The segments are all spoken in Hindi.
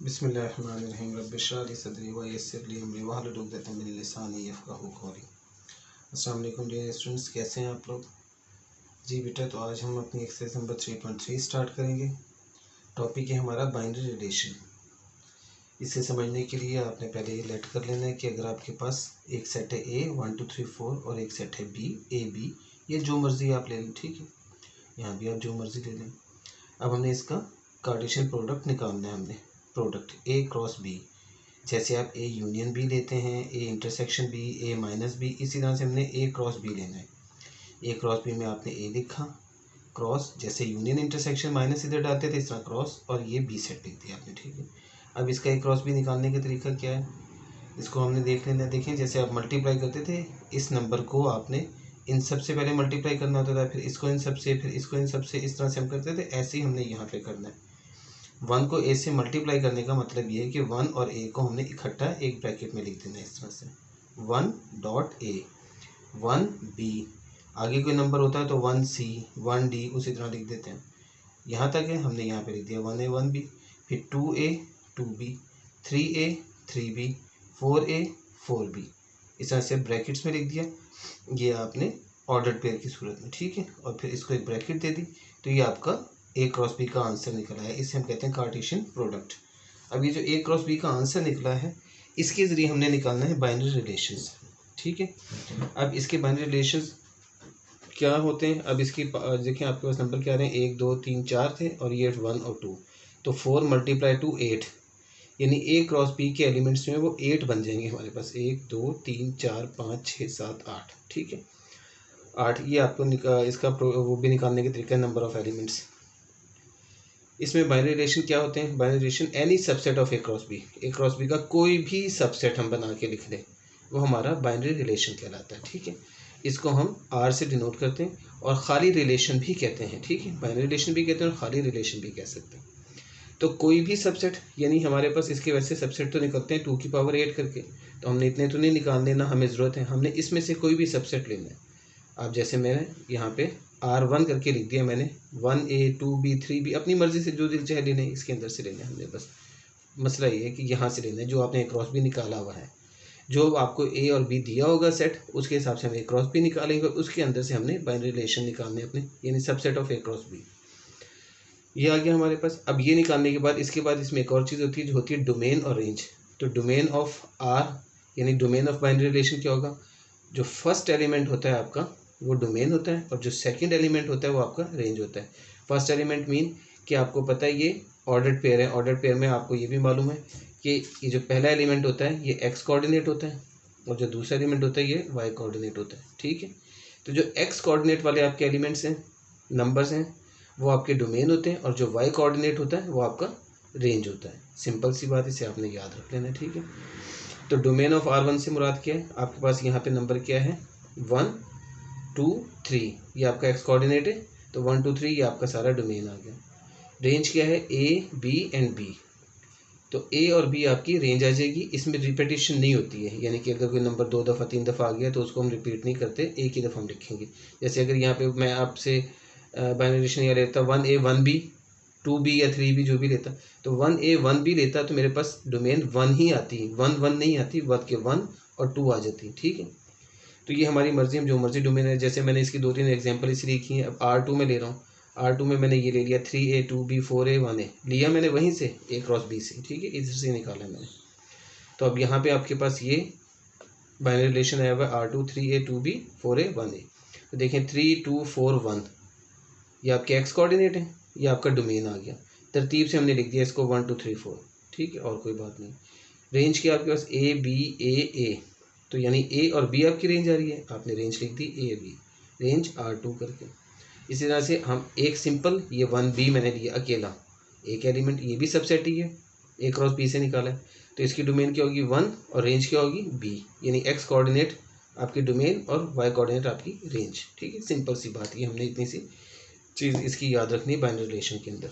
बिस्मिल्लाहिर्रहमानिर्रहीम रब्बिश्रह ली सदरी व यस्सिर ली अमरी वहलुल उक़दतम मिन लिसानी यफ़क़हू क़ौली। अस्सलाम वालेकुम डियर स्टूडेंट्स, कैसे हैं आप लोग? जी बेटा, तो आज हम अपनी एक्सरसाइज नंबर 3.3 स्टार्ट करेंगे। टॉपिक है हमारा बाइनरी रिलेशन। इसे समझने के लिए आपने पहले ये लेट कर लेना है कि अगर आपके पास एक सेट है ए 1 2 3 4 और एक सेट है बी ए बी, ये जो मर्ज़ी आप ले लें, ठीक है। यहाँ भी आप जो मर्ज़ी ले लें। अब हमने इसका कार्टेशियन प्रोडक्ट निकालना है। हमने प्रोडक्ट ए क्रॉस बी, जैसे आप ए यूनियन बी लेते हैं, A intersection B, A minus B, इसी तरह से हमने ए क्रॉस बी लेना है। ए क्रॉस बी में आपने ए लिखा, क्रॉस जैसे यूनियन इंटरसेक्शन माइनस इधर डालते थे इस तरह क्रॉस, और ये बी सेट लिख दिया आपने, ठीक है। अब इसका ए क्रॉस बी निकालने का तरीका क्या है, इसको हमने देख लेना है। देखें, जैसे आप मल्टीप्लाई करते थे, इस नंबर को आपने इन सब से पहले मल्टीप्लाई करना होता था, फिर इसको इन सब से, फिर इसको इन सब से, इस तरह से हम करते थे। ऐसे ही हमने यहाँ पे करना है। 1 को ए से मल्टीप्लाई करने का मतलब ये है कि 1 और ए को हमने इकट्ठा एक ब्रैकेट में लिख देना है, इस तरह से 1 डॉट ए 1 बी। आगे कोई नंबर होता है तो 1 सी 1 डी उसी तरह लिख देते हैं। यहाँ तक है, हमने यहाँ पे लिख दिया 1 ए 1 बी, फिर 2 ए 2 बी, 3 ए 3 बी, 4 ए 4 बी, इस तरह से ब्रैकेट्स में लिख दिया। ये आपने ऑर्डर्ड पेयर की सूरत में, ठीक है। और फिर इसको एक ब्रैकेट दे दी, तो ये आपका ए क्रॉस बी का आंसर निकला है। इसे हम कहते हैं कार्टेशियन प्रोडक्ट। अब ये जो ए क्रॉस बी का आंसर निकला है, इसके ज़रिए हमने निकालना है बाइनरी रिलेशंस, ठीक है। अब इसके बाइनरी रिलेशंस क्या होते हैं, अब इसकी देखें आपके पास नंबर क्या रहे हैं, 1 2 3 4 थे, और ये 1 और 2, तो 4 × 2 8, यानी ए क्रॉस बी के एलिमेंट्स में वो 8 बन जाएंगे हमारे पास। 1 2 3 4 5 6 7 8, ठीक है। 8 ये आपको इसका वो भी निकालने का तरीका है, नंबर ऑफ एलिमेंट्स। इसमें बाइनरी रिलेशन क्या होते हैं? Binary relation any subset of A cross B, A cross B का कोई भी सबसेट हम बना के लिख लें, वो हमारा बाइनरी रिलेशन कहलाता है, ठीक है। इसको हम आर से डिनोट करते हैं, और खाली रिलेशन भी कहते हैं, ठीक है। बाइनरी रिलेशन भी कहते हैं और खाली रिलेशन भी कह सकते हैं। तो कोई भी सबसेट, यानी हमारे पास इसके वैसे सबसेट तो निकलते हैं 2 की पावर 8 करके, तो हमने इतने तो नहीं निकालने, ना हमें ज़रूरत है। हमने इसमें से कोई भी सबसेट लेना है। अब जैसे मैंने यहाँ पे R1 करके लिख दिया मैंने, 1A 2B 3B, अपनी मर्ज़ी से जो दिल चाहे लेने, इसके अंदर से लेना है हमने। बस मसला ये है कि यहाँ से लेना है जो आपने क्रॉस भी निकाला हुआ है। जो आपको ए और बी दिया होगा सेट, उसके हिसाब से हम ए क्रॉस बी निकालेंगे, उसके अंदर से हमने बाइनरी रिलेशन निकालने अपने, यानी subset of A cross B. ये आ गया हमारे पास। अब ये निकालने के बाद, इसके बाद इसमें एक और चीज़ होती है जो होती है डोमेन और रेंज। तो डोमेन ऑफ आर, यानी डोमेन ऑफ बाइनरी रिलेशन क्या होगा, जो फर्स्ट एलिमेंट होता है आपका वो डोमेन होता है, और जो सेकंड एलिमेंट होता है वो आपका रेंज होता है। फर्स्ट एलिमेंट मीन कि आपको पता है ये ऑर्डर्ड पेयर है। ऑर्डर्ड पेयर में आपको ये भी मालूम है कि ये जो पहला एलिमेंट होता है ये एक्स कोऑर्डिनेट होता है, और जो दूसरा एलिमेंट होता है ये वाई कोऑर्डिनेट होता है, ठीक है। तो जो एक्स कोऑर्डिनेट वाले आपके एलिमेंट्स हैं, नंबर्स हैं, वो आपके डोमेन होते हैं, और जो वाई कोऑर्डिनेट होता है वो आपका रेंज होता है। सिंपल सी बात, इसे आपने याद रख लेना, ठीक है। तो डोमेन ऑफ R1 से मुराद क्या है, आपके पास यहाँ पे नंबर क्या है 1 2 3, ये आपका एक्स कोऑर्डिनेट है, तो 1 2 3 ये आपका सारा डोमेन आ गया। रेंज क्या है A B एंड B, तो A और B आपकी रेंज आ जाएगी। इसमें रिपीटिशन नहीं होती है, यानी कि अगर कोई नंबर 2 दफ़ा 3 दफ़ा आ गया तो उसको हम रिपीट नहीं करते, एक ही दफ़ा हम लिखेंगे। जैसे अगर यहाँ पे मैं आपसे बाइनरी रिलेशन ये लेता 1A 1B 2B या 3B जो भी लेता, तो 1A 1B लेता तो मेरे पास डोमेन 1 ही आती, 1 1 नहीं आती, 1 के 1 और 2 आ जाती, ठीक है। तो ये हमारी मर्ज़ी, हम जो मर्ज़ी डोमेन है। जैसे मैंने इसकी 2 3 एग्जांपल इसलिए की हैं। अब R2 में ले रहा हूँ, R2 में मैंने ये ले लिया 3A 2B 4A 1A लिया मैंने वहीं से A क्रॉस B से, ठीक है, इधर से निकाला मैंने। तो अब यहाँ पे आपके पास ये बाइनरी रिलेशन आया हुआ है R2 3A 2B 4A 1A। तो देखें 3 2 4 1, ये आपके एक्स कोऑर्डिनेट है, ये आपका डोमेन आ गया। तरतीब से हमने लिख दिया इसको 1 2 3 4, ठीक है, और कोई बात नहीं। रेंज की आपके पास A B A A, तो यानी A और B आपकी रेंज आ रही है, आपने रेंज लिख दी A B, रेंज R2 करके। इसी तरह से हम एक सिंपल ये 1B मैंने लिया अकेला, एक एलिमेंट, ये भी सबसेट ही है, A क्रॉस B से निकाला है, तो इसकी डोमेन क्या होगी 1 और रेंज क्या होगी B, यानी एक्स कोऑर्डिनेट आपकी डोमेन और वाई कोऑर्डिनेट आपकी रेंज, ठीक है। सिंपल सी बात, ये हमने इतनी सी चीज़ इसकी याद रखनी है बाइनरी रिलेशन के अंदर।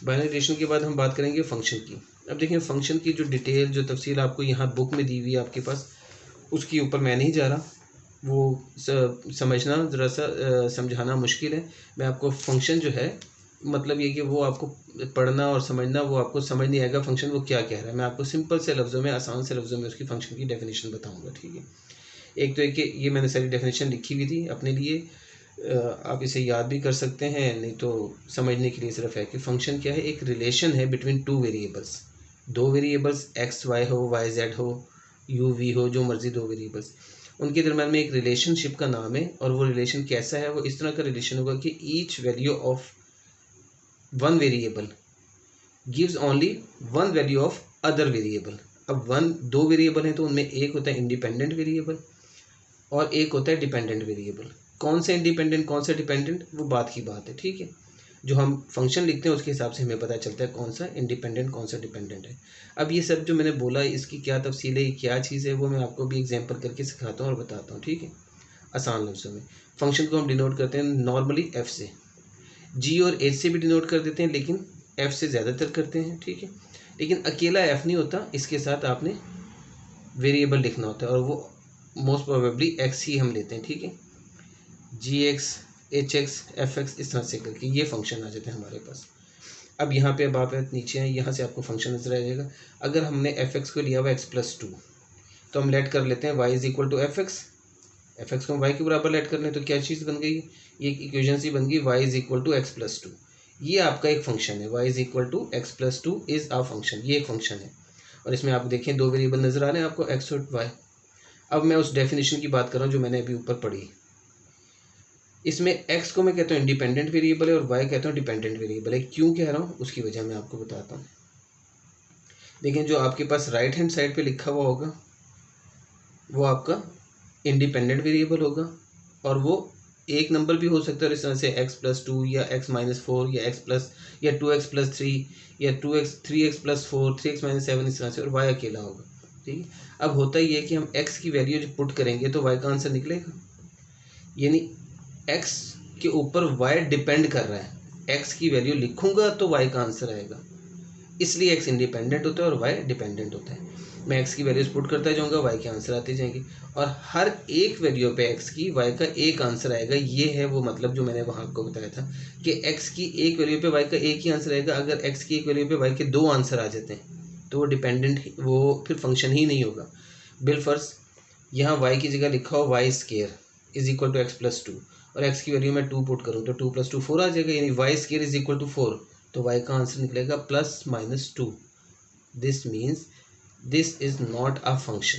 बाइनरी रिलेशन के बाद हम बात करेंगे फंक्शन की। अब देखें, फंक्शन की जो डिटेल, जो तफसील आपको यहाँ बुक में दी हुई है आपके पास, उसके ऊपर मैं नहीं जा रहा, वो समझना ज़रा सा समझाना मुश्किल है। मैं आपको फंक्शन जो है मतलब ये कि वो आपको पढ़ना और समझना, वो आपको समझ नहीं आएगा फंक्शन वो क्या कह रहा है। मैं आपको सिंपल से लफ्ज़ों में, आसान से लफ्ज़ों में उसकी फंक्शन की डेफिनेशन बताऊंगा, ठीक है। एक तो एक कि ये मैंने सारी डेफिनेशन लिखी हुई थी अपने लिए, आप इसे याद भी कर सकते हैं, नहीं तो समझने के लिए सिर्फ है कि फंक्शन क्या है। एक रिलेशन है बिटवीन टू वेरिएबल्स, दो वेरिएबल्स एक्स वाई हो, वाई जेड हो, यू वी हो, जो मर्जी दो वेरिएबल्स, उनके दरम्यान में एक रिलेशनशिप का नाम है। और वो रिलेशन कैसा है, वो इस तरह का रिलेशन होगा कि each value of one variable gives only one value of other variable. अब दो वेरिएबल हैं तो उनमें एक होता है इंडिपेंडेंट वेरिएबल और एक होता है डिपेंडेंट वेरिएबल। कौन सा इंडिपेंडेंट कौन सा डिपेंडेंट, वो बात की बात है, ठीक है। जो हम फंक्शन लिखते हैं उसके हिसाब से हमें पता चलता है कौन सा इंडिपेंडेंट कौन सा डिपेंडेंट है। अब ये सब जो मैंने बोला इसकी क्या तफसील है, क्या चीज़ है, वो मैं आपको भी एग्जांपल करके सिखाता हूँ और बताता हूँ, ठीक है। आसान लफ्ज़ों में फंक्शन को हम डिनोट करते हैं नॉर्मली एफ से, जी और एच से भी डिनोट कर देते हैं, लेकिन एफ से ज़्यादातर करते हैं, ठीक है। लेकिन अकेला एफ नहीं होता, इसके साथ आपने वेरिएबल लिखना होता है और वो मोस्ट प्रोबेबली एक्स ही हम लेते हैं, ठीक है। G x, h x, f x, इस तरह से करके ये फंक्शन आ जाते हैं हमारे पास। अब यहाँ पे अब आप नीचे हैं, यहाँ से आपको फंक्शन नजर आ जाएगा। अगर हमने एफ एक्स को लिया हुआ एक्स प्लस टू, तो हम लेट कर लेते हैं y is equal to f x को हम वाई के बराबर लेट कर लें तो क्या चीज़ बन गई, ये इक्वेशन सी बन गई y is equal to x plus two. ये आपका एक फंक्शन है, y is equal to x plus two is a function, ये एक फंक्शन है। और इसमें आप देखें दो वेरिएबल नजर आ रहे हैं आपको, एक्स और वाई। अब मैं उस डेफिनेशन की बात कर रहा हूँ जो मैंने अभी ऊपर पढ़ी। इसमें एक्स को मैं कहता हूँ इंडिपेंडेंट वेरिएबल है और वाई कहता हूँ डिपेंडेंट वेरिएबल है। क्यों कह रहा हूँ उसकी वजह मैं आपको बताता हूँ। लेकिन जो आपके पास राइट हैंड साइड पे लिखा हुआ होगा वो आपका इंडिपेंडेंट वेरिएबल होगा और वो एक नंबर भी हो सकता है, इस तरह से एक्स प्लस टू या एक्स माइनस फोर या एक्स प्लस या टू एक्स प्लस थ्री या three x plus four, three x minus seven, इस तरह से, और वाई अकेला होगा, ठीक है। अब होता ही है कि हम एक्स की वैल्यू जो पुट करेंगे तो वाई का आंसर निकलेगा, यानी एक्स के ऊपर वाई डिपेंड कर रहा है। एक्स की वैल्यू लिखूंगा तो वाई का आंसर आएगा, इसलिए एक्स इंडिपेंडेंट होता है और वाई डिपेंडेंट होता है। मैं एक्स की वैल्यूज पुट करता जाऊंगा, वाई के आंसर आते जाएंगे और हर एक वैल्यू पे एक्स की वाई का एक आंसर आएगा। ये है वो मतलब जो मैंने वहाँ आपको बताया था कि एक्स की एक वैल्यू पे वाई का एक ही आंसर आएगा। अगर एक्स की एक वैल्यू पे वाई के दो आंसर आ जाते हैं तो वो डिपेंडेंट, वो फिर फंक्शन ही नहीं होगा। बिलफर्स यहाँ वाई की जगह लिखा हो y square is equal to x plus two और एक्स की वैल्यू मैं टू पुट करूँ तो टू प्लस टू फोर आ जाएगा, यानी y square is equal to four, तो वाई का आंसर निकलेगा plus minus two. This means this is not a function,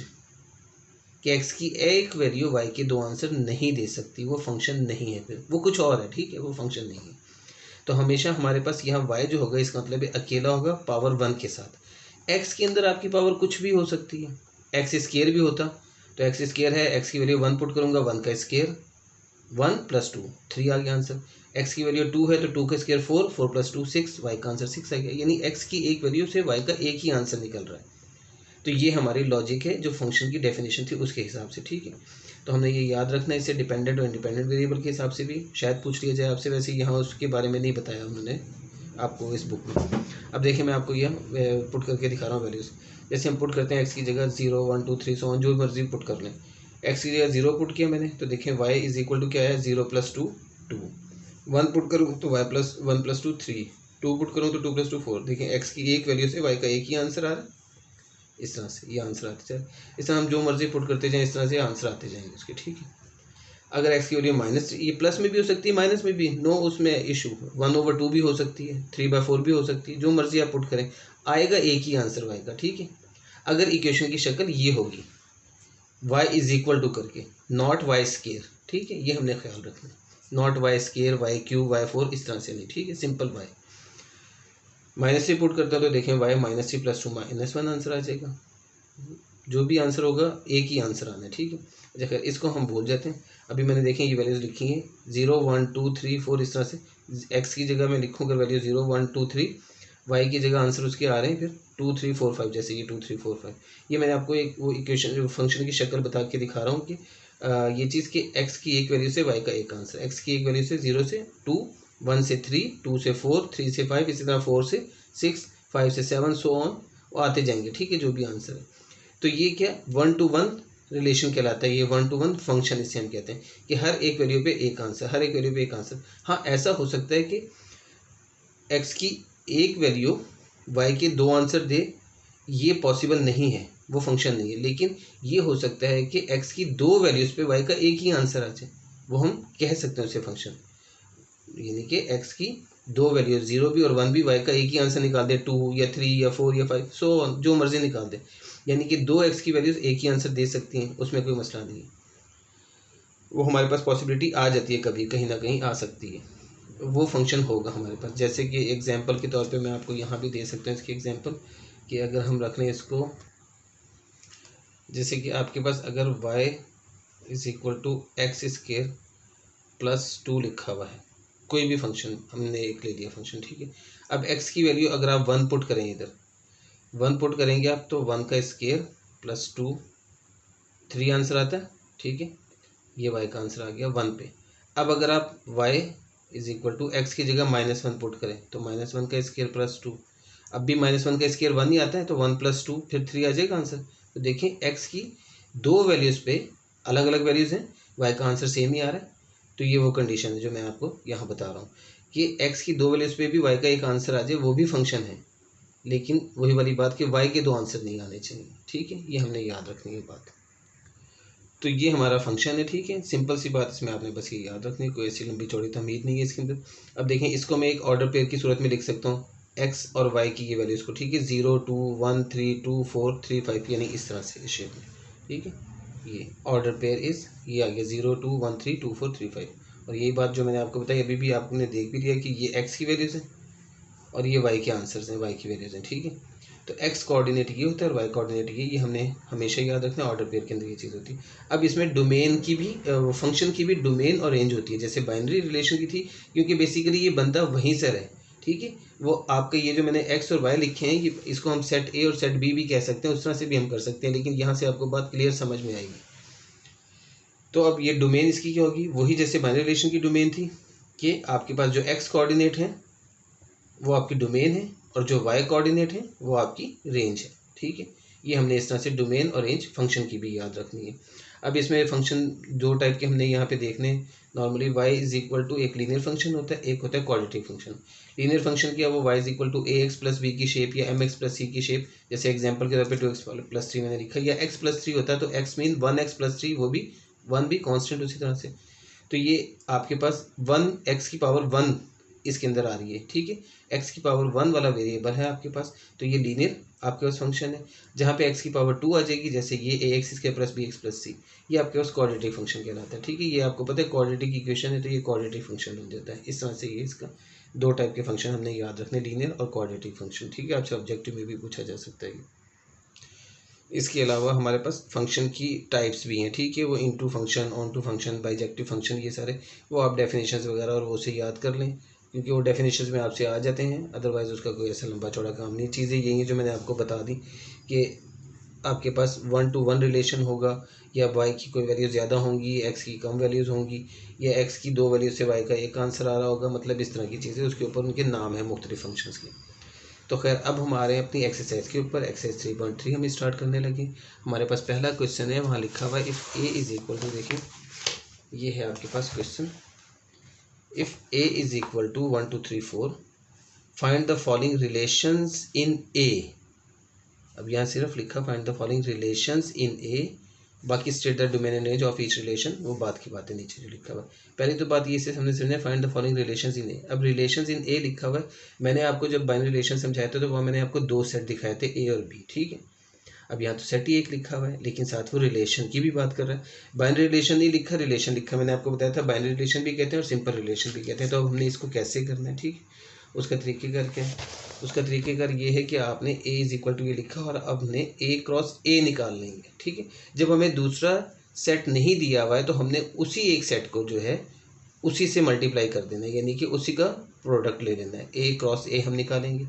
कि एक्स की एक वैल्यू वाई के दो आंसर नहीं दे सकती, वो फंक्शन नहीं है, फिर वो कुछ और है, ठीक है, वो फंक्शन नहीं है। तो हमेशा हमारे पास यहाँ वाई जो होगा इसका मतलब अकेला होगा पावर वन के साथ। एक्स के अंदर आपकी पावर कुछ भी हो सकती है, एक्स स्केयर भी होता तो एक्स स्केयर है, एक्स की वैल्यू वन पुट करूंगा, वन का square one plus two three आ गया आंसर। एक्स की वैल्यू टू है तो टू का square four, four plus two six, y का आंसर सिक्स आ गया, यानी एक्स की एक वैल्यू से वाई का एक ही आंसर निकल रहा है। तो ये हमारी लॉजिक है जो फंक्शन की डेफिनेशन थी उसके हिसाब से, ठीक है। तो हमने ये याद रखना है, इससे डिपेंडेंट और इंडिपेंडेंट वेरिएबल के हिसाब से भी शायद पूछ लिया जाए आपसे, वैसे यहाँ उसके बारे में नहीं बताया उन्होंने आपको इस बुक में। अब देखिए मैं आपको यह पुट करके दिखा रहा हूँ वैल्यूज़। जैसे हम पुट करते हैं एक्स की जगह zero one two three so जो मर्जी पुट कर लें। एक्स की जगह जीरो पुट किया मैंने तो देखें वाई इज इक्वल टू क्या है, zero plus two two. One put करूँ तो y plus one plus two three, two put करूँ तो टू प्लस टू फोर। देखें एक्स की एक वैल्यू से वाई का एक ही आंसर आ रहा है, इस तरह से ये आंसर आते जाए। इस तरह हम जो मर्जी पुट करते जाएं इस तरह से आंसर आते जाएंगे उसके, ठीक है। अगर एक्स की वैल्यू माइनस, ये प्लस में भी हो सकती है माइनस में भी, नो उसमें इशू, वन ओवर टू भी हो सकती है, थ्री बाई फोर भी हो सकती है, जो मर्जी आप पुट करें आएगा एक ही आंसर वाई का, ठीक है। अगर इक्वेशन की शक्ल ये होगी y इज इक्वल टू करके, नॉट वाई स्केयर, ठीक है, ये हमने ख्याल रखना है, not y square y cube y four इस तरह से नहीं, ठीक है, सिंपल वाई। माइनस से पुट करता तो देखें y minus three plus two minus one answer आ जाएगा। जो भी आंसर होगा एक ही आंसर आना है, ठीक है। अच्छा खैर इसको हम भूल जाते हैं। अभी मैंने देखें ये वैल्यूज़ लिखी हैं zero one two three four, इस तरह से एक्स की जगह मैं लिखूँ value zero one two three, y की जगह आंसर उसके आ रहे हैं फिर टू थ्री फोर फाइव, जैसे ये टू थ्री फोर फाइव। ये मैंने आपको एक वो इक्वेशन फंक्शन की शक्ल बता के दिखा रहा हूँ कि ये चीज़ कि एक्स की एक वैल्यू से वाई का एक आंसर, एक्स की एक वैल्यू से जीरो से टू, वन से थ्री, टू से फोर, थ्री से फाइव, इसी तरह फोर से सिक्स, फाइव से सेवन, सो ऑन, वो आते जाएंगे, ठीक है, जो भी आंसर है। तो ये क्या वन टू वन रिलेशन कहलाता है, ये वन टू वन फंक्शन इसे हम कहते हैं कि हर एक वैल्यू पे एक आंसर, हर एक वैल्यू पे एक आंसर। हाँ ऐसा हो सकता है कि एक्स की एक वैल्यू वाई के दो आंसर दे, ये पॉसिबल नहीं है, वो फंक्शन नहीं है। लेकिन ये हो सकता है कि एक्स की दो वैल्यूज़ पे वाई का एक ही आंसर आ जाए, वो हम कह सकते हैं उसे फंक्शन। यानी कि एक्स की दो वैल्यूज 0 भी और 1 भी, वाई का एक ही आंसर निकाल दे, 2 या 3 या 4 या 5, सो जो मर्जी निकाल दे। यानी कि दो एक्स की वैल्यूज एक ही आंसर दे सकती हैं, उसमें कोई मसला नहीं है। वो हमारे पास पॉसिबिलिटी आ जाती है, कभी कहीं ना कहीं आ सकती है, वो फंक्शन होगा हमारे पास। जैसे कि एग्जांपल के तौर पे मैं आपको यहाँ भी दे सकता हूँ इसकी एग्जांपल, कि अगर हम रख लें इसको, जैसे कि आपके पास अगर y is equal to x square plus 2 लिखा हुआ है, कोई भी फंक्शन हमने एक ले लिया फंक्शन, ठीक है। अब x की वैल्यू अगर आप 1 पुट करें, इधर 1 पुट करेंगे आप, तो 1 का स्क्वायर प्लस 2, 3 आंसर आता है, ठीक है। ये y का आंसर आ गया 1 पे। अब अगर आप y is equal to x की जगह -1 पुट करें, तो -1 का स्क्वायर प्लस 2, अब भी -1 का स्क्वायर 1 ही आता है, तो 1 + 2 फिर 3 आ जाएगा आंसर। तो देखिए x की दो वैल्यूज़ पे अलग अलग वैल्यूज़ हैं, y का आंसर सेम ही आ रहा है। तो ये वो कंडीशन है जो मैं आपको यहाँ बता रहा हूँ कि x की दो वैल्यूज़ पे भी y का एक आंसर आ जाए, वो भी फंक्शन है। लेकिन वही वाली बात कि y के दो आंसर नहीं आने चाहिए, ठीक है। ये हमने याद रखने की बात। तो ये हमारा फंक्शन है, ठीक है। सिंपल सी बात, इसमें आपने बस ये याद रखनी, कोई ऐसी लंबी चौड़ी तमीद नहीं है इसके अंदर। अब देखें, इसको मैं एक ऑर्डर पेयर की सूरत में लिख सकता हूँ, x और y की ये वैल्यूज़ को, ठीक है। 0 2 1 3 2 4 3 5, यानी इस तरह से, इस शेप में, ठीक है। ये ऑर्डर पेयर इस, ये आ गया 0 2 1 3 2 4 3 5। और यही बात जो मैंने आपको बताई, अभी भी आपने देख भी लिया कि ये x की वैल्यूज़ हैं और ये y के आंसर्स हैं, y की वैल्यूज़ हैं, ठीक है। तो x कोऑर्डिनेट ये होता है और y कोऑर्डिनेट ये हमने हमेशा याद रखना है, ऑर्डर पेयर के अंदर ये चीज़ होती है। अब इसमें डोमेन की भी, फंक्शन की भी डोमेन और रेंज होती है, जैसे बाइनरी रिलेशन की थी, क्योंकि बेसिकली ये बंदा वहीं से है, ठीक है। वो आपका ये जो मैंने x और y लिखे हैं, ये इसको हम सेट a और सेट b भी कह सकते हैं, उस तरह से भी हम कर सकते हैं, लेकिन यहाँ से आपको बात क्लियर समझ में आएगी। तो अब ये डोमेन इसकी क्या होगी, वही जैसे बाइनरी रिलेशन की डोमेन थी कि आपके पास जो x कोऑर्डिनेट है वो आपकी डोमेन है और जो y कोऑर्डिनेट है वो आपकी रेंज है, ठीक है। ये हमने इस तरह से डोमेन और रेंज फंक्शन की भी याद रखनी है। अब इसमें फंक्शन दो टाइप के हमने यहाँ पे देखने हैं। Normally y is equal to एक लीनियर फंक्शन होता है, एक होता है क्वाड्रेटिक फंक्शन। लीनियर फंक्शन क्या, वो y is equal to ax plus b की शेप या mx प्लस c की शेप, जैसे एग्जाम्पल के तौर पर 2x प्लस 3 मैंने लिखा, या x प्लस 3 होता है तो x मीन 1x प्लस 3, वो भी 1 भी कॉन्स्टेंट उसी तरह से। तो ये आपके पास 1x की पावर 1 इसके अंदर आ रही है, ठीक है। x की पावर 1 वाला वेरिएबल है आपके पास, तो ये लीनियर आपके पास फंक्शन है। जहाँ पे x की पावर 2 आ जाएगी, जैसे ये ax square plus bx plus c, ये आपके पास क्वाड्रेटिक फंक्शन कहलाता है, ठीक है। ये आपको पता है क्वाड्रेटिक इक्वेशन है, तो ये क्वाड्रेटिक फंक्शन बन जाता है। इस तरह से ये इसका दो टाइप के फंक्शन हमने याद रखने, लीनियर और क्वाड्रेटिक फंक्शन, ठीक है। आपसे ऑब्जेक्टिव में भी पूछा जा सकता है। इसके अलावा हमारे पास फंक्शन की टाइप्स भी हैं, ठीक है। वो into function, onto function, bijective function, ये सारे वो आप डेफिनेशंस वगैरह और वो से याद कर लें, क्योंकि वो डेफिनेशंस में आपसे आ जाते हैं, अदरवाइज़ उसका कोई ऐसा लंबा चौड़ा काम नहीं। चीज़ें यही हैं जो मैंने आपको बता दी कि आपके पास 1-to-1 रिलेशन होगा, या y की कोई वैल्यू ज़्यादा होंगी, x की कम वैल्यूज़ होंगी, या x की दो वैल्यू से y का एक आंसर आ रहा होगा, मतलब इस तरह की चीज़ें, उसके ऊपर उनके नाम है मुख्तलिफ फंक्शंस के। तो खैर, अब हमारे अपनी एक्सरसाइज के ऊपर, एक्सरसाइज 3.3 हम स्टार्ट करने लगे। हमारे पास पहला क्वेश्चन है, वहाँ लिखा हुआ है if a is equal to, देखिए ये है आपके पास question, if a is equal to 1 2 3 4 find the following relations in a। अब यहाँ सिर्फ लिखा find the following relations in a, बाकी state the domain and range of each relation, वो बात की बात है नीचे जो लिखा हुआ है। पहली तो बात ये से हमने समझा find the following relations in A. अब रिलेशंस इन ए लिखा हुआ है, मैंने आपको जब बाइनरी रिलेशन समझाया था तो वहाँ मैंने आपको दो सेट दिखाए थे, ए और बी, ठीक है। अब यहाँ तो सेट ही एक लिखा हुआ है, लेकिन साथ वो रिलेशन की भी बात कर रहा है। बाइनरी रिलेशन नहीं लिखा, रिलेशन लिखा, मैंने आपको बताया था बाइनरी रिलेशन भी कहते हैं और सिंपल रिलेशन भी कहते हैं। तो अब हमने इसको कैसे करना है, ठीक है। उसका तरीक़ेकार क्या है, उसका तरीक़ेकार ये है कि आपने ए इज़ इक्वल टू ये लिखा और अब हमने ए क्रॉस ए निकाल लेंगे, ठीक है। जब हमें दूसरा सेट नहीं दिया हुआ है तो हमने उसी एक सेट को जो है उसी से मल्टीप्लाई कर देना है, यानी कि उसी का प्रोडक्ट ले लेना है। ए क्रॉस ए हम निकालेंगे,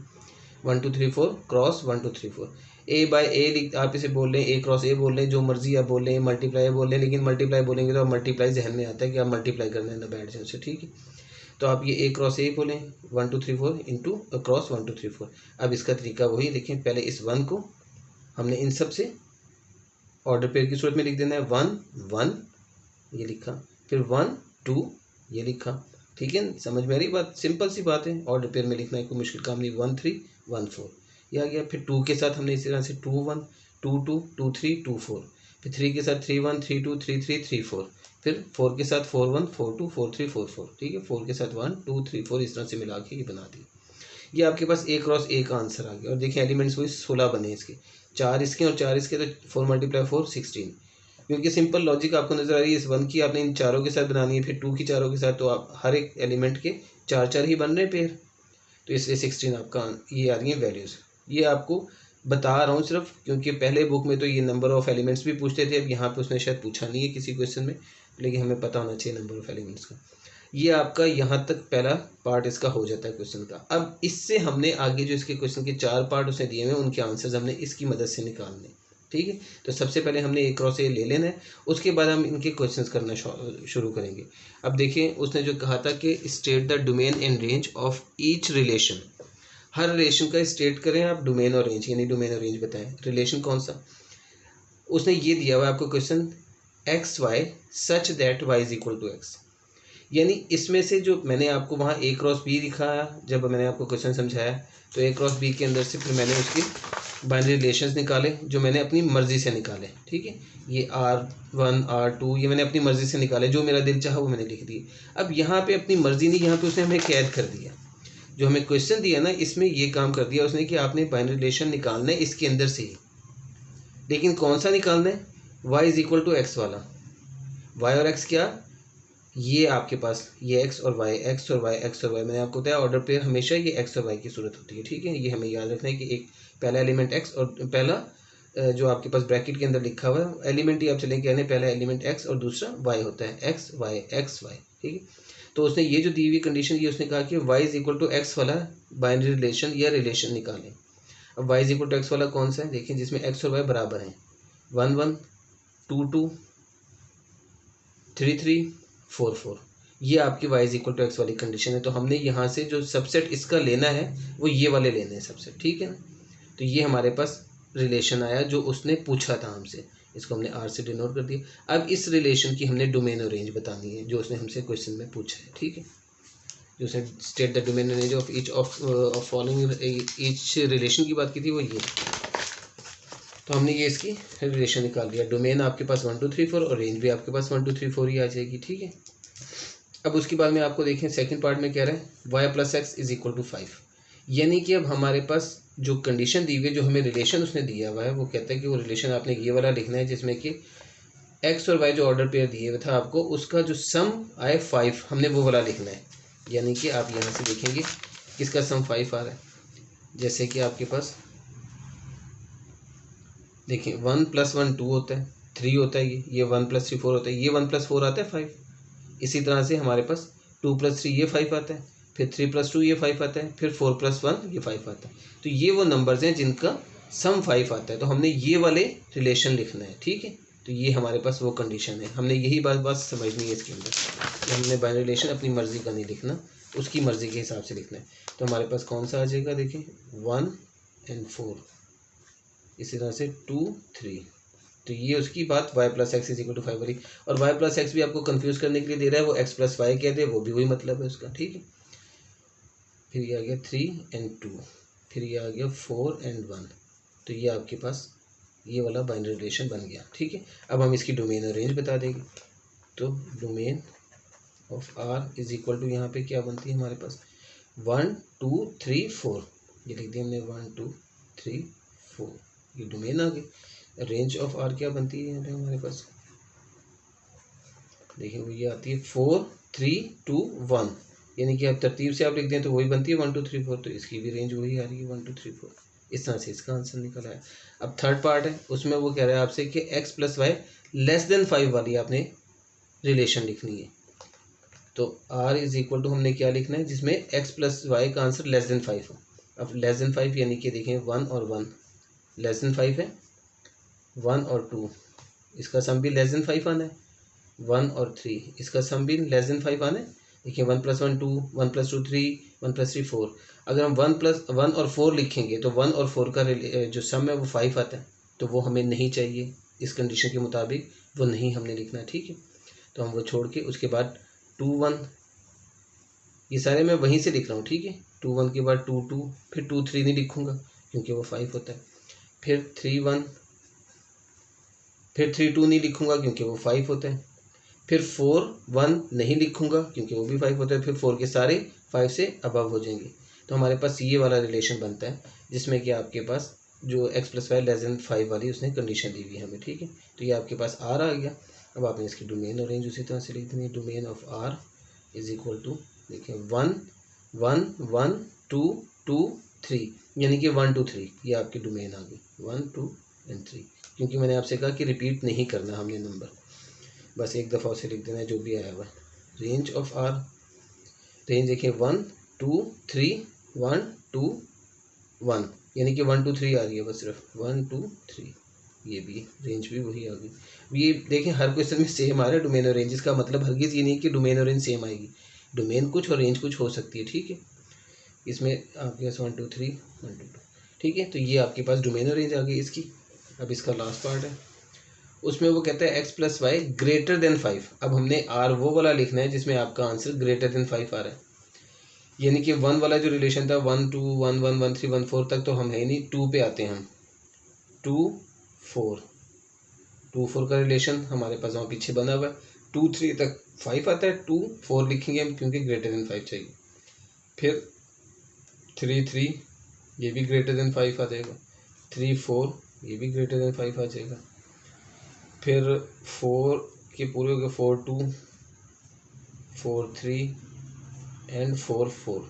1 2 3 4 क्रॉस 1 2 3 4, ए बाय ए आप इसे बोल रहे हैं, ए क्रॉस ए बोल रहे हैं, जो मर्जी आप बोल रहे हैं, मल्टीप्लाई बोल रहे हैं, लेकिन मल्टीप्लाई बोलेंगे तो मल्टीप्लाई जहन में आता है कि आप मल्टीप्लाई करना है ना, बैठ जाए उसे, ठीक है। तो आप ये ए क्रॉस ए बोलें 1 2 3 4 इंटू क्रॉस 1 2 3 4। अब इसका तरीका वही देखें, पहले इस 1 को हमने इन सब से ऑर्डर पेयर की सूरत में लिख देना है, 1 1 ये लिखा, फिर 1 2 ये लिखा, ठीक है, समझ में आ रही बात, सिंपल सी बात है, ऑर्डर पेयर में लिखना है, कोई मुश्किल काम नहीं। 1 3 1 4 ये आ गया। फिर 2 के साथ हमने इसी तरह से 2 1 2 2 2 3 2 4, फिर 3 के साथ 3 1 3 2 3 3 3 4, फिर 4 के साथ 4 1 4 2 4 3 4 4, ठीक है, 4 के साथ 1 2 3 4 इस तरह से मिला के ये बना दी। ये आपके पास A क्रॉस A का आंसर आ गया। और देखिए एलिमेंट्स वही 16 बने इसके, 4 इसके और 4 इसके, तो 4 × 4 16। क्योंकि सिंपल लॉजिक आपको नजर आ रही है, इस 1 की आपने इन चारों के साथ बनानी है, फिर 2 की चारों के साथ, तो आप हर एक एलिमेंट के 4 4 ही बन रहे हैं पेयर, तो इसलिए 16 आपका ये आ रही है वैल्यूज़। ये आपको बता रहा हूँ सिर्फ, क्योंकि पहले बुक में तो ये नंबर ऑफ एलिमेंट्स भी पूछते थे, अब यहाँ पे उसने शायद पूछा नहीं है किसी क्वेश्चन में, लेकिन हमें पता होना चाहिए नंबर ऑफ एलिमेंट्स का। ये आपका यहाँ तक पहला पार्ट इसका हो जाता है क्वेश्चन का। अब इससे हमने आगे जो इसके क्वेश्चन के 4 पार्ट उसने दिए हुए उनके आंसर्स हमने इसकी मदद से निकालने, ठीक है। तो सबसे पहले हमने A क्रॉस A ले लेना है, उसके बाद हम इनके क्वेश्चंस करना शुरू करेंगे। अब देखिए उसने जो कहा था कि state the domain and range of each relation, her relation का स्टेट करें आप डोमेन और रेंज, यानी डोमेन और रेंज बताएं। रिलेशन कौन सा, उसने ये दिया हुआ आपको question x y such that y is equal to x, यानी इसमें से जो मैंने आपको वहाँ A क्रॉस B दिखाया, जब मैंने आपको क्वेश्चन समझाया, तो A क्रॉस B के अंदर से फिर मैंने उसकी बाइनरी रिलेशंस निकाले जो मैंने अपनी मर्ज़ी से निकाले, ठीक है। ये R1 R2 ये मैंने अपनी मर्ज़ी से निकाले, जो मेरा दिल चाहा वो मैंने लिख दिए। अब यहाँ पे अपनी मर्ज़ी नहीं, यहाँ पे उसने हमें कैद कर दिया, जो हमें क्वेश्चन दिया ना इसमें ये काम कर दिया उसने कि आपने बाइनरी रिलेशन निकालना है इसके अंदर से ही, लेकिन कौन सा निकालना है, y is equal to x वाला। y और x क्या, ये आपके पास ये x और y, x और y, x और y, मैंने आपको बताया ऑर्डर पेयर हमेशा ये x और y की सूरत होती है, ठीक है। ये हमें याद रखना है कि एक पहला एलिमेंट x और पहला जो आपके पास ब्रैकेट के अंदर लिखा हुआ है एलिमेंट ही आप चलें कहने, पहला एलिमेंट x और दूसरा y होता है, x y x y, ठीक है। तो उसने ये जो दी हुई कंडीशन की उसने कहा कि y is equal to x वाला बाइनरी रिलेशन या रिलेशन निकालें। अब y is equal to x वाला कौन सा है, देखिए जिसमें x और y बराबर हैं, 1 1 2 2 3 3 4 4, ये आपकी y is equal to x वाली कंडीशन है। तो हमने यहाँ से जो सबसेट इसका लेना है वो ये वाले लेने हैं सबसेट, ठीक है ना। तो ये हमारे पास रिलेशन आया जो उसने पूछा था हमसे, इसको हमने R से डिनोट कर दिया। अब इस रिलेशन की हमने डोमेन और रेंज बतानी है जो उसने हमसे क्वेश्चन में पूछा है, ठीक है। जो उसने स्टेट द डोमेन और range of each of following each relation की बात की थी वो ये, तो हमने ये इसकी रिलेशन निकाल लिया। डोमेन आपके पास 1 2 3 4 और रेंज भी आपके पास 1 2 3 4 ही आ जाएगी, ठीक है। अब उसके बाद में आपको देखें सेकंड पार्ट में कह रहे हैं y plus x is equal to 5, यानी कि अब हमारे पास जो कंडीशन दी हुई है, जो हमें रिलेशन उसने दिया हुआ है, वो कहता है कि वो रिलेशन आपने ये वाला लिखना है जिसमें कि x और y जो ऑर्डर पेयर दिए हुए था आपको, उसका जो सम आए 5, हमने वो वाला लिखना है। यानी कि आप यहाँ से देखेंगे किसका सम 5 आ रहा है, जैसे कि आपके पास देखिए 1 + 1 2 होता है, 3 होता है, ये 1 + 3 4 होता है, ये 1 + 4 आता है 5। इसी तरह से हमारे पास 2 + 3 ये 5 आता है, फिर 3 + 2 ये 5 आता है, फिर 4 + 1 ये 5 आता है। तो ये वो नंबर्स हैं जिनका सम 5 आता है, तो हमने ये वाले रिलेशन लिखना है, ठीक है। तो ये हमारे पास वो कंडीशन है, हमने यही बात समझनी है इसके अंदर कि हमने बाइनरी रिलेशन अपनी मर्ज़ी का नहीं लिखना, उसकी मर्ज़ी के हिसाब से लिखना है। तो हमारे पास कौन सा आ जाएगा, देखिए 1 और 4, इसी तरह से 2 3, तो ये उसकी बात y plus x is equal to 5 वाली। और y प्लस एक्स भी आपको कंफ्यूज करने के लिए दे रहा है, वो x प्लस वाई कह दे, वो भी वही मतलब है उसका, ठीक है। फिर ये आ गया 3 और 2, फिर ये आ गया 4 और 1, तो ये आपके पास ये वाला बाइनरी रिलेशन बन गया, ठीक है। अब हम इसकी डोमेन और रेंज बता देंगे। तो domain of R is equal to यहाँ पे क्या बनती है हमारे पास 1 2 3 4, ये लिख दिया हमने 1 2 3 4, ये डोमेन आ गई। रेंज ऑफ R क्या बनती है यहाँ पे हमारे पास, देखिए वो ये आती है 4 3 2 1, यानी कि आप तरतीब से आप लिख दें तो वही बनती है 1 2 3 4, तो इसकी भी रेंज वही आ रही है 1 2 3 4। इस तरह से इसका आंसर निकला है। अब थर्ड पार्ट है, उसमें वो कह रहा है आपसे कि x plus y less than 5 वाली आपने रिलेशन लिखनी है। तो R इज इक्वल टू हमने क्या लिखना है, जिसमें x प्लस वाई का आंसर लेस देन 5 हो। अब लेस देन 5 यानी कि देखें 1 और 1 लेस देन 5 है, 1 और 2 इसका सम भी लेस देन 5 आना है, 1 और 3 इसका सम भी लेस देन 5 आना है। देखिए 1 + 1 2, 1 + 2 3, 1 + 3 4। अगर हम 1 + 1 और 4 लिखेंगे तो 1 और 4 का जो सम है वो 5 आता है, तो वो हमें नहीं चाहिए, इस कंडीशन के मुताबिक वो नहीं हमने लिखना है, ठीक है। तो हम वो छोड़ के उसके बाद 2 1 ये सारे मैं वहीं से लिख रहा हूँ, ठीक है। 2 1 के बाद 2 2, फिर 2 3 नहीं लिखूँगा क्योंकि वो 5 होता है, फिर 3 1, फिर 3 2 नहीं लिखूँगा क्योंकि वो 5 होता है, फिर 4 1 नहीं लिखूँगा क्योंकि वो भी 5 होता है, फिर 4 के सारे 5 से अबव हो जाएंगे। तो हमारे पास ये वाला रिलेशन बनता है जिसमें कि आपके पास जो x + y <= 5 वाली उसने कंडीशन दी हुई है हमें, ठीक है। तो ये आपके पास R आ गया। अब आपने इसकी डोमेन और रेंज उसी तरह से लिख देनी है। डोमेन ऑफ R = देखिए 1 1 1 2 2 3, यानी कि 1 2 3 ये आपकी डोमेन आ गई, 1 2 and 3, क्योंकि मैंने आपसे कहा कि रिपीट नहीं करना हमने नंबर, बस एक दफ़ा उसे लिख देना है जो भी आया हुआ। रेंज ऑफ R, रेंज देखिए 1 2 3 1 2 1, यानी कि 1 2 3 आ रही है बस सिर्फ 1 2 3, ये भी रेंज भी वही आ गई। ये देखें हर क्वेश्चन में सेम आ रहा है डोमेन और रेंज, इसका मतलब हरगिज़ ये नहीं कि डोमेन और रेंज सेम आएगी, डोमेन कुछ और रेंज कुछ हो सकती है, ठीक है। इसमें आपके पास 1 2 3 1 2 2, ठीक है। तो ये आपके पास डोमेन और रेंज आ गई इसकी। अब इसका लास्ट पार्ट है, उसमें वो कहता है x + y > 5। अब हमने R वो वाला लिखना है जिसमें आपका आंसर > 5 आ रहा है, यानी कि 1 वाला जो रिलेशन था 1 2 1 1 1 3 1 4 तक तो हम है नहीं, 2 पे आते हैं हम, 2 4 2 4 का रिलेशन हमारे पास वहाँ पीछे बना हुआ है। 2 3 तक 5 आता है, 2 4 लिखेंगे हम क्योंकि > 5 चाहिए, फिर 3 3 ये भी > 5 आ जाएगा, 3 4 ये भी > 5 आ जाएगा, फिर 4 के पूरे हो गए 4 2 4 3 एंड 4 4,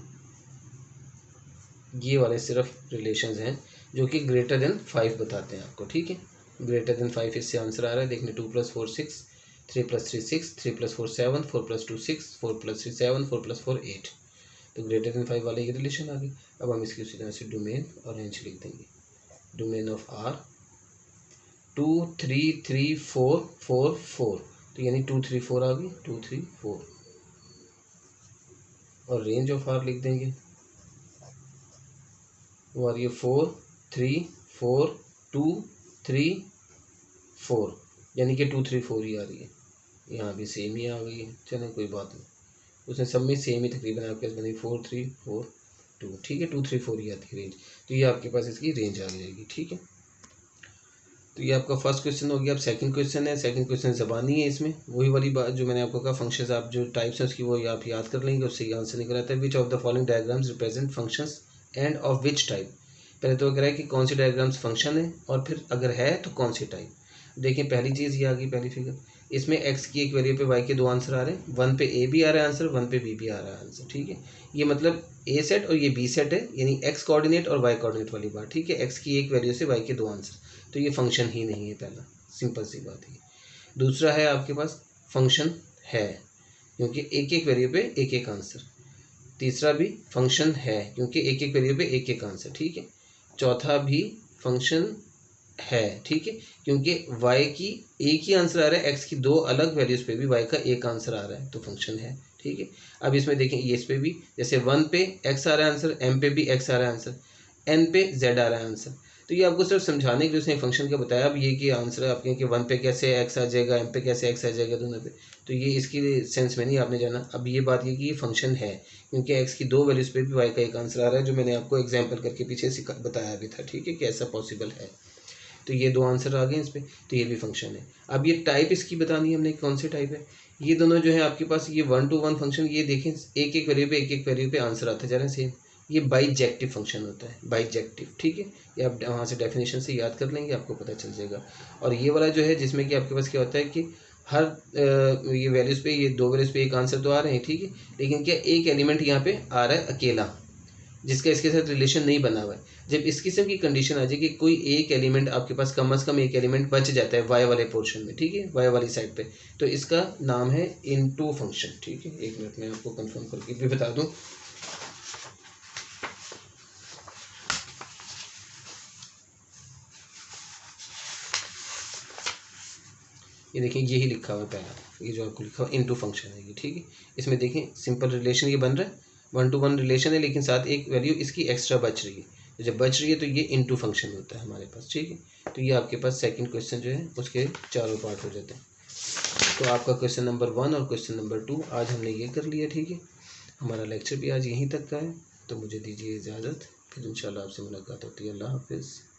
ये वाले सिर्फ रिलेशंस हैं जो कि > 5 बताते हैं आपको, ठीक है। > 5 इससे आंसर आ रहा है, देखने 2 + 4 6, 3 + 3 6, 3 + 4 7, 4 + 2 6, 4 + 3 7, 4 + 4 8, तो > 5 वाले ये रिलेशन आ गए। अब हम इसकी उसी तरह से डोमेन और रेंज लिख देंगे। डोमेन ऑफ R 2 3 3 4 4 4, तो यानी 2 3 4 आ गई, 2 3 4, और रेंज ऑफ R लिख देंगे, वो आ रही है 4 3 4 2 3 4, यानी कि 2 3 4 ही आ रही है। यहाँ भी सेम ही आ गई है, चलें कोई बात नहीं, उसने सब में सेम ही तकरीबन आपके पास बनी 4 3 4 2, ठीक है। 2 3 4 ही आती है रेंज, तो ये आपके पास इसकी रेंज आ जाएगी, ठीक है। तो ये आपका फर्स्ट क्वेश्चन हो गया। अब सेकंड क्वेश्चन है, सेकंड क्वेश्चन ज़बानी है, इसमें वही वाली बात जो मैंने आपको कहा, फंक्शंस आप जो टाइप्स हैं उसकी वो आप याद कर लेंगे, उससे ये आंसर निकल आता है। Which of the following diagrams represent functions end of which type. पहले तो कह रहा है कि कौन सी डायग्राम्स फंक्शन है और फिर अगर है तो कौन सी टाइप। देखिए पहली चीज़ ये आ गई, पहली फिगर, इसमें x की एक वैल्यू पे y के दो आंसर आ रहे हैं, 1 पे a भी आ रहा है आंसर, 1 पे b भी आ रहा है आंसर, ठीक है। ये मतलब a सेट और ये b सेट है, यानी x कोऑर्डिनेट और y कोऑर्डिनेट वाली बात, ठीक है। x की एक वैल्यू से y के दो आंसर, तो ये फंक्शन ही नहीं है, पहला सिंपल सी बात है। दूसरा है आपके पास फंक्शन है क्योंकि एक एक वैल्यू पे एक एक आंसर। तीसरा भी फंक्शन है क्योंकि एक एक वैल्यू पे एक एक आंसर, ठीक है। चौथा भी फंक्शन है, ठीक है, क्योंकि y की एक ही आंसर आ रहा है, x की दो अलग वैल्यूज़ पे भी y का एक आंसर आ रहा है, तो फंक्शन है, ठीक है। अब इसमें देखें ये इस पे भी, जैसे 1 पे x आ रहा है आंसर, m पे भी x आ रहा है आंसर, n पे z आ रहा है आंसर, तो ये आपको सिर्फ समझाने के लिए उसने फंक्शन का बताया। अब ये कि आंसर आपके कि 1 पे कैसे x आ जाएगा, m पे कैसे x आ जाएगा दोनों पे, तो ये इसकी सेंस में नहीं आपने जाना। अब ये बात ये कि ये फंक्शन है क्योंकि x की दो वैल्यूज़ पे भी y का एक आंसर आ रहा है, जो मैंने आपको एग्जाम्पल करके पीछे बताया भी था, ठीक है, कि ऐसा पॉसिबल है। तो ये दो आंसर आ गए इस पर, तो ये भी फंक्शन है। अब ये टाइप इसकी बतानी है हमने, कौन से टाइप है। ये दोनों जो है आपके पास ये 1 to 1 फंक्शन, ये देखें एक एक वैल्यू पे आंसर आता जा रहा है सेम, ये बाइजेक्टिव फंक्शन होता है, बाइजेक्टिव, ठीक है। ये आप वहाँ से डेफिनेशन से याद कर लेंगे, आपको पता चल जाएगा। और ये वाला जो है जिसमें कि आपके पास क्या होता है कि हर ये वैल्यूज़ पे, ये दो वैल्यूज़ पे एक आंसर तो आ रहे हैं, ठीक है, लेकिन क्या एक एलिमेंट यहाँ पे आ रहा है अकेला, जिसका इसके साथ रिलेशन नहीं बना हुआ है। जब इस किस्म की कंडीशन आ जाए कि कोई एक एलिमेंट आपके पास कम से कम एक एलिमेंट बच जाता है वाई वाले पोर्शन में, ठीक है, वाई वाली साइड पे, तो इसका नाम है इनटू फंक्शन, ठीक है। एक मिनट में आपको कंफर्म करके भी बता दूं। ये देखिए यही लिखा हुआ है पहला, ये जो आपको लिखा हुआ इनटू फंक्शन है ये, ठीक है। इसमें देखें सिंपल रिलेशन ये बन रहा है, 1 to 1 रिलेशन है, लेकिन साथ एक वैल्यू इसकी एक्स्ट्रा बच रही है, तो जब बच रही है तो ये इनटू फंक्शन होता है हमारे पास, ठीक है। तो ये आपके पास सेकंड क्वेश्चन जो है उसके चारों पार्ट हो जाते हैं। तो आपका क्वेश्चन नंबर 1 और क्वेश्चन नंबर 2 आज हमने ये कर लिया, ठीक है। हमारा लेक्चर भी आज यहीं तक का है, तो मुझे दीजिए इजाज़त, फिर इंशाल्लाह आपसे मुलाकात होती है। अल्लाह हाफिज़।